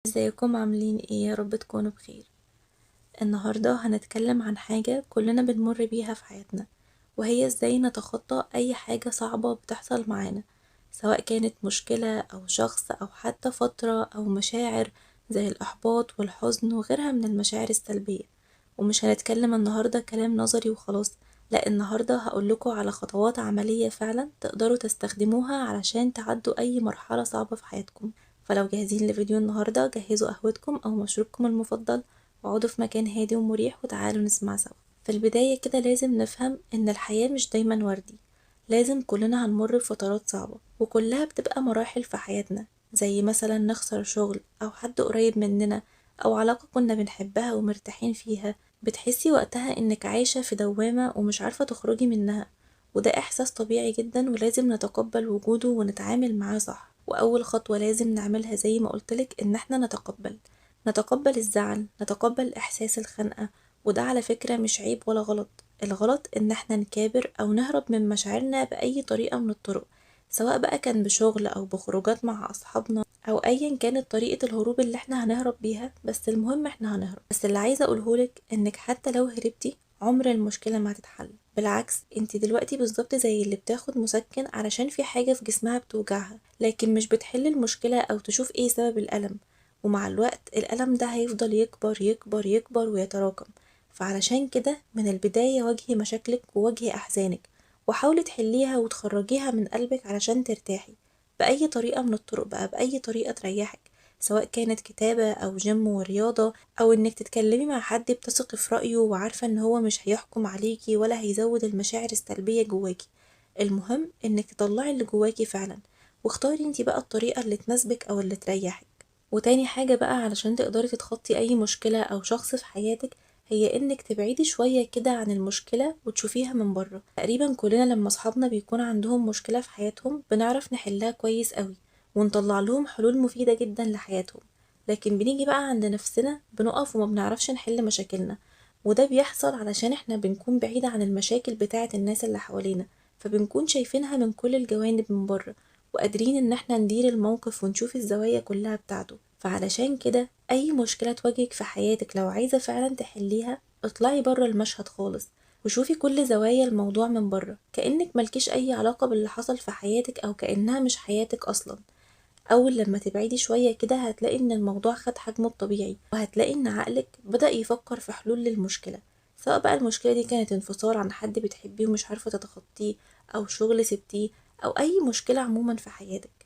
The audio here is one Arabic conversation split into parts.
ازيكم عاملين ايه؟ يا رب تكونوا بخير. النهاردة هنتكلم عن حاجة كلنا بنمر بيها في حياتنا، وهي ازاي نتخطى اي حاجة صعبة بتحصل معانا، سواء كانت مشكلة او شخص او حتى فترة او مشاعر زي الاحباط والحزن وغيرها من المشاعر السلبية. ومش هنتكلم النهاردة كلام نظري وخلاص، لا، النهاردة هقولكوا على خطوات عملية فعلا تقدروا تستخدموها علشان تعدوا اي مرحلة صعبة في حياتكم. فلو جاهزين لفيديو النهاردة جهزوا قهوتكم أو مشروبكم المفضل واقعدوا في مكان هادي ومريح وتعالوا نسمع سوا. في البداية كده لازم نفهم إن الحياة مش دايما وردي، لازم كلنا هنمر بفترات صعبة وكلها بتبقى مراحل في حياتنا، زي مثلا نخسر شغل أو حد قريب مننا أو علاقة كنا بنحبها ومرتاحين فيها. بتحسي وقتها إنك عايشة في دوامة ومش عارفة تخرجي منها، وده إحساس طبيعي جدا ولازم نتقبل وجوده ونتعامل معاه صح. وأول خطوة لازم نعملها زي ما قلتلك إن احنا نتقبل الزعل، نتقبل إحساس الخنقة. وده على فكرة مش عيب ولا غلط، الغلط إن احنا نكابر أو نهرب من مشاعرنا بأي طريقة من الطرق، سواء بقى كان بشغل أو بخروجات مع أصحابنا أو أيا كانت طريقة الهروب اللي احنا هنهرب بيها، بس المهم احنا هنهرب. بس اللي عايزة أقولهولك إنك حتى لو هربتي عمر المشكلة ما هتتحل، بالعكس انت دلوقتي بالظبط زي اللي بتاخد مسكن علشان في حاجة في جسمها بتوجعها، لكن مش بتحل المشكلة أو تشوف ايه سبب الألم. ومع الوقت الألم ده هيفضل يكبر يكبر يكبر ويتراكم. فعلشان كده من البداية واجهي مشاكلك وواجهي أحزانك، وحاولي تحليها وتخرجيها من قلبك علشان ترتاحي بأي طريقة من الطرق، بقى بأي طريقة تريحك، سواء كانت كتابة أو جيم ورياضة أو إنك تتكلمي مع حد بتثقي في رأيه وعارفة إن هو مش هيحكم عليكي ولا هيزود المشاعر السلبية جواكي. المهم إنك تطلعي اللي جواكي فعلا، واختاري انتي بقى الطريقة اللي تناسبك أو اللي تريحك. وتاني حاجة بقى علشان تقدري تتخطي أي مشكلة أو شخص في حياتك، هي إنك تبعدي شوية كده عن المشكلة وتشوفيها من بره. تقريبا كلنا لما صحابنا بيكون عندهم مشكلة في حياتهم بنعرف نحلها كويس قوي ونطلع لهم حلول مفيدة جدا لحياتهم، لكن بنيجي بقى عند نفسنا بنقف وما بنعرفش نحل مشاكلنا. وده بيحصل علشان احنا بنكون بعيدة عن المشاكل بتاعة الناس اللي حوالينا، فبنكون شايفينها من كل الجوانب من بره وقادرين ان احنا ندير الموقف ونشوف الزوايا كلها بتاعته. فعلشان كده اي مشكلة تواجهك في حياتك لو عايزة فعلا تحليها اطلعي بره المشهد خالص وشوفي كل زوايا الموضوع من بره، كأنك ملكيش اي علاقة باللي حصل في حياتك او كأنها مش حياتك اصلا. أول لما تبعدي شوية كده هتلاقي إن الموضوع خد حجمه الطبيعي، وهتلاقي إن عقلك بدأ يفكر في حلول للمشكلة، سواء بقى المشكلة دي كانت انفصال عن حد بتحبيه ومش عارفة تتخطيه، أو شغل سبتيه، أو أي مشكلة عموما في حياتك.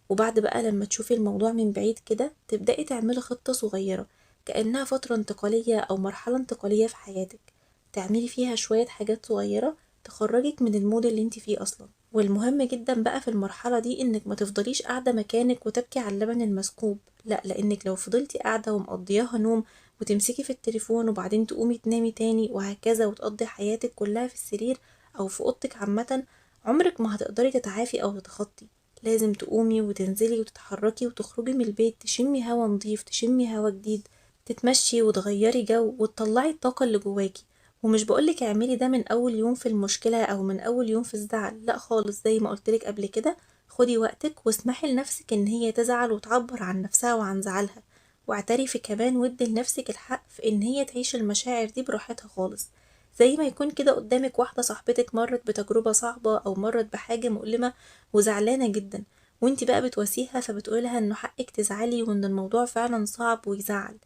وبعد بقى لما تشوفي الموضوع من بعيد كده تبدأي تعملي خطة صغيرة كأنها فترة انتقالية أو مرحلة انتقالية في حياتك، تعملي فيها شوية حاجات صغيرة تخرجك من المود اللي انت فيه أصلا. والمهم جدا بقى في المرحلة دي انك ما تفضليش قاعدة مكانك وتبكي على اللبن المسكوب، لا، لانك لو فضلتي قاعدة ومقضياها نوم وتمسكي في التليفون وبعدين تقومي تنامي تاني وهكذا وتقضي حياتك كلها في السرير او في اوضتك عامة، عمرك ما هتقدري تتعافي او تتخطي. لازم تقومي وتنزلي وتتحركي وتخرجي من البيت، تشمي هوا نضيف، تشمي هوا جديد، تتمشي وتغيري جو وتطلعي الطاقة اللي جواكي. ومش بقولك اعملي ده من اول يوم في المشكلة او من اول يوم في الزعل، لا خالص، زي ما قلتلك قبل كده خدي وقتك واسمحي لنفسك ان هي تزعل وتعبر عن نفسها وعن زعلها، واعترفي كمان وادي لنفسك الحق في ان هي تعيش المشاعر دي براحتها خالص. زي ما يكون كده قدامك واحدة صاحبتك مرت بتجربة صعبة او مرت بحاجة مؤلمة وزعلانة جدا، وانتي بقى بتواسيها فبتقولها انه حقك تزعلي وان الموضوع فعلا صعب ويزعل.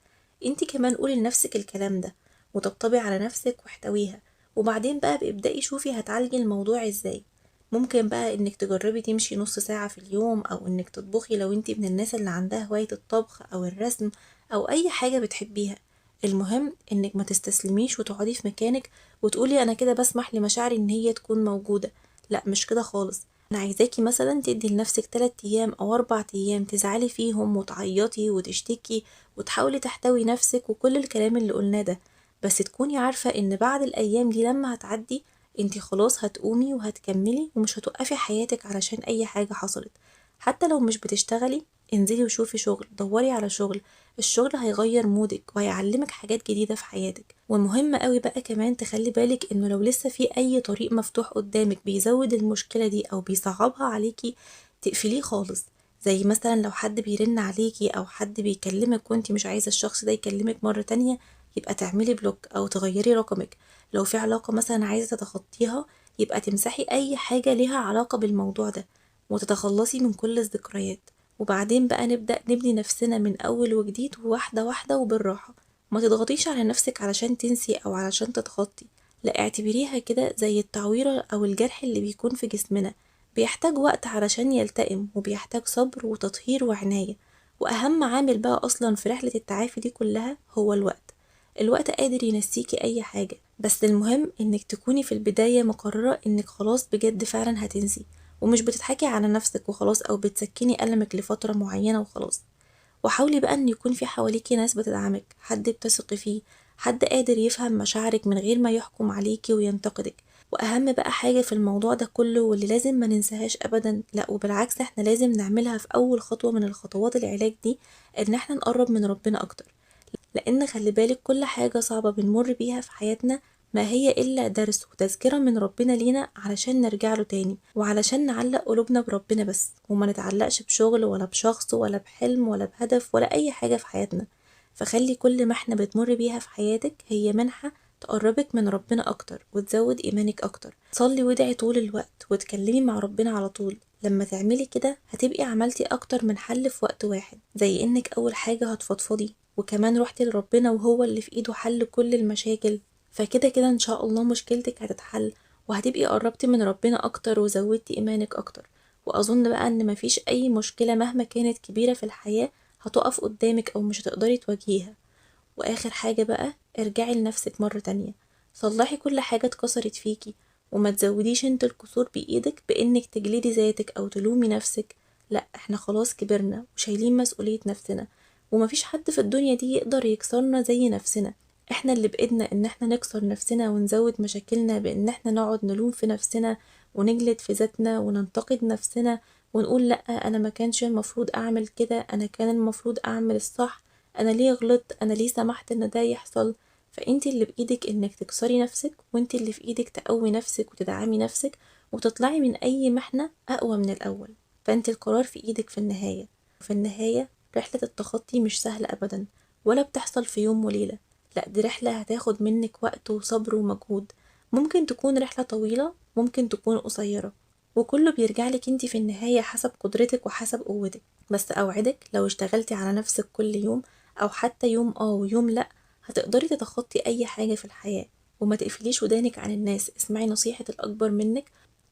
انتي كمان قولي لنفسك الكلام ده وطبطبي على نفسك واحتويها، وبعدين بقى بابدأي شوفي هتعالجي الموضوع ازاي. ممكن بقى انك تجربي تمشي نص ساعة في اليوم، او انك تطبخي لو انتي من الناس اللي عندها هواية الطبخ او الرسم او اي حاجة بتحبيها. المهم انك ما تستسلميش وتقعدي في مكانك وتقولي انا كده بسمح لمشاعري ان هي تكون موجودة، لا مش كده خالص. انا عايزاكي مثلا تدي لنفسك 3 ايام او 4 ايام تزعلي فيهم وتعيطي وتشتكي وتحاولي تحتوي نفسك وكل الكلام اللي قلناه ده، بس تكوني عارفة ان بعد الايام دي لما هتعدي انتي خلاص هتقومي وهتكملي ومش هتوقفي حياتك علشان اي حاجة حصلت. حتى لو مش بتشتغلي انزلي وشوفي شغل، دوري على شغل، الشغل هيغير مودك وهيعلمك حاجات جديدة في حياتك. ومهم قوي بقى كمان تخلي بالك انه لو لسه في اي طريق مفتوح قدامك بيزود المشكلة دي او بيصعبها عليكي تقفليه خالص. زي مثلا لو حد بيرن عليكي او حد بيكلمك وانتي مش عايزة الشخص ده يكلمك مرة تانية، يبقى تعملي بلوك او تغيري رقمك. لو في علاقة مثلا عايزة تتخطيها، يبقى تمسحي اي حاجة ليها علاقة بالموضوع ده وتتخلصي من كل الذكريات. وبعدين بقى نبدأ نبني نفسنا من اول وجديد، وواحدة واحدة وبالراحة. ما تضغطيش على نفسك علشان تنسي او علشان تتخطي، لا، اعتبريها كده زي التعويرة او الجرح اللي بيكون في جسمنا، بيحتاج وقت علشان يلتئم، وبيحتاج صبر وتطهير وعناية. واهم عامل بقى اصلا في رحلة التعافي دي كلها هو الوقت. الوقت قادر ينسيكي اي حاجة، بس المهم انك تكوني في البداية مقررة انك خلاص بجد فعلا هتنسي، ومش بتضحكي على نفسك وخلاص او بتسكني ألمك لفترة معينة وخلاص. وحاولي بقى ان يكون في حواليكي ناس بتدعمك، حد بتثقي فيه، حد قادر يفهم مشاعرك من غير ما يحكم عليكي وينتقدك. واهم بقى حاجة في الموضوع ده كله واللي لازم ما ننساهاش ابدا، لا وبالعكس احنا لازم نعملها في اول خطوة من الخطوات العلاج دي، ان احنا نقرب من ربنا اكتر. لان خلي بالك كل حاجة صعبة بنمر بيها في حياتنا ما هي الا درس وتذكرة من ربنا لينا علشان نرجع له تاني، وعلشان نعلق قلوبنا بربنا بس، وما نتعلقش بشغل ولا بشخص ولا بحلم ولا بهدف ولا اي حاجة في حياتنا. فخلي كل ما احنا بتمر بيها في حياتك هي منحة تقربك من ربنا اكتر وتزود ايمانك اكتر. صلي وادعي طول الوقت وتكلمي مع ربنا على طول. لما تعملي كده هتبقي عملتي اكتر من حل في وقت واحد، زي انك اول حاجة هتفضفضي، وكمان روحتي لربنا وهو اللي في ايده حل كل المشاكل. فكده كده ان شاء الله مشكلتك هتتحل، وهتبقي قربتي من ربنا اكتر وزودتي ايمانك اكتر. واظن بقى ان مفيش اي مشكلة مهما كانت كبيرة في الحياة هتقف قدامك او مش هتقدري تواجهيها. واخر حاجة بقى، ارجعي لنفسك مرة تانية، صلحي كل حاجة اتكسرت فيكي، وما تزوديش انت الكسور بايدك بانك تجلدي ذاتك او تلومي نفسك. لا، احنا خلاص كبرنا وشايلين مسؤولية نفسنا، ومفيش حد في الدنيا دي يقدر يكسرنا زي نفسنا. احنا اللي بإيدنا ان احنا نكسر نفسنا ونزود مشاكلنا بان احنا نقعد نلوم في نفسنا ونجلد في ذاتنا وننتقد نفسنا ونقول لا انا ما كانش المفروض اعمل كده، انا كان المفروض اعمل الصح، انا ليه غلطت، انا ليه سمحت ان ده يحصل. فانتي اللي بايدك انك تكسري نفسك، وانتي اللي في ايدك تقوي نفسك وتدعمي نفسك وتطلعي من اي محنة اقوى من الاول. فانتي القرار في ايدك في النهاية. وفي النهاية رحلة التخطي مش سهلة ابدا، ولا بتحصل في يوم وليلة. لا، دي رحلة هتاخد منك وقت وصبر ومجهود. ممكن تكون رحلة طويلة، ممكن تكون قصيرة، وكله بيرجعلك انتي في النهاية حسب قدرتك وحسب قوتك. بس اوعدك لو اشتغلتي على نفسك كل يوم، او حتى يوم ويوم لا، هتقدري تتخطي اي حاجة في الحياة. وما تقفليش ودانك عن الناس، اسمعي نصيحة الاكبر منك،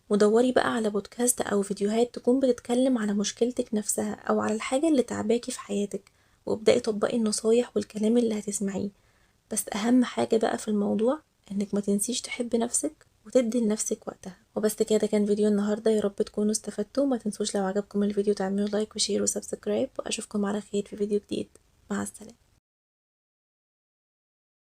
ودوري بقى على بودكاست او فيديوهات تكون بتتكلم على مشكلتك نفسها او على الحاجة اللي تعباكي في حياتك، وابدأي طبقي النصايح والكلام اللي هتسمعيه. بس اهم حاجة بقى في الموضوع انك ما تنسيش تحبي نفسك وتدي لنفسك وقتها. وبس كده كان فيديو النهاردة، يا رب تكونوا استفدتوا. ما تنسوش لو عجبكم الفيديو تعملوا لايك وشير وسبسكرايب، واشوفكم على خير في فيديو جديد. مع السلامة.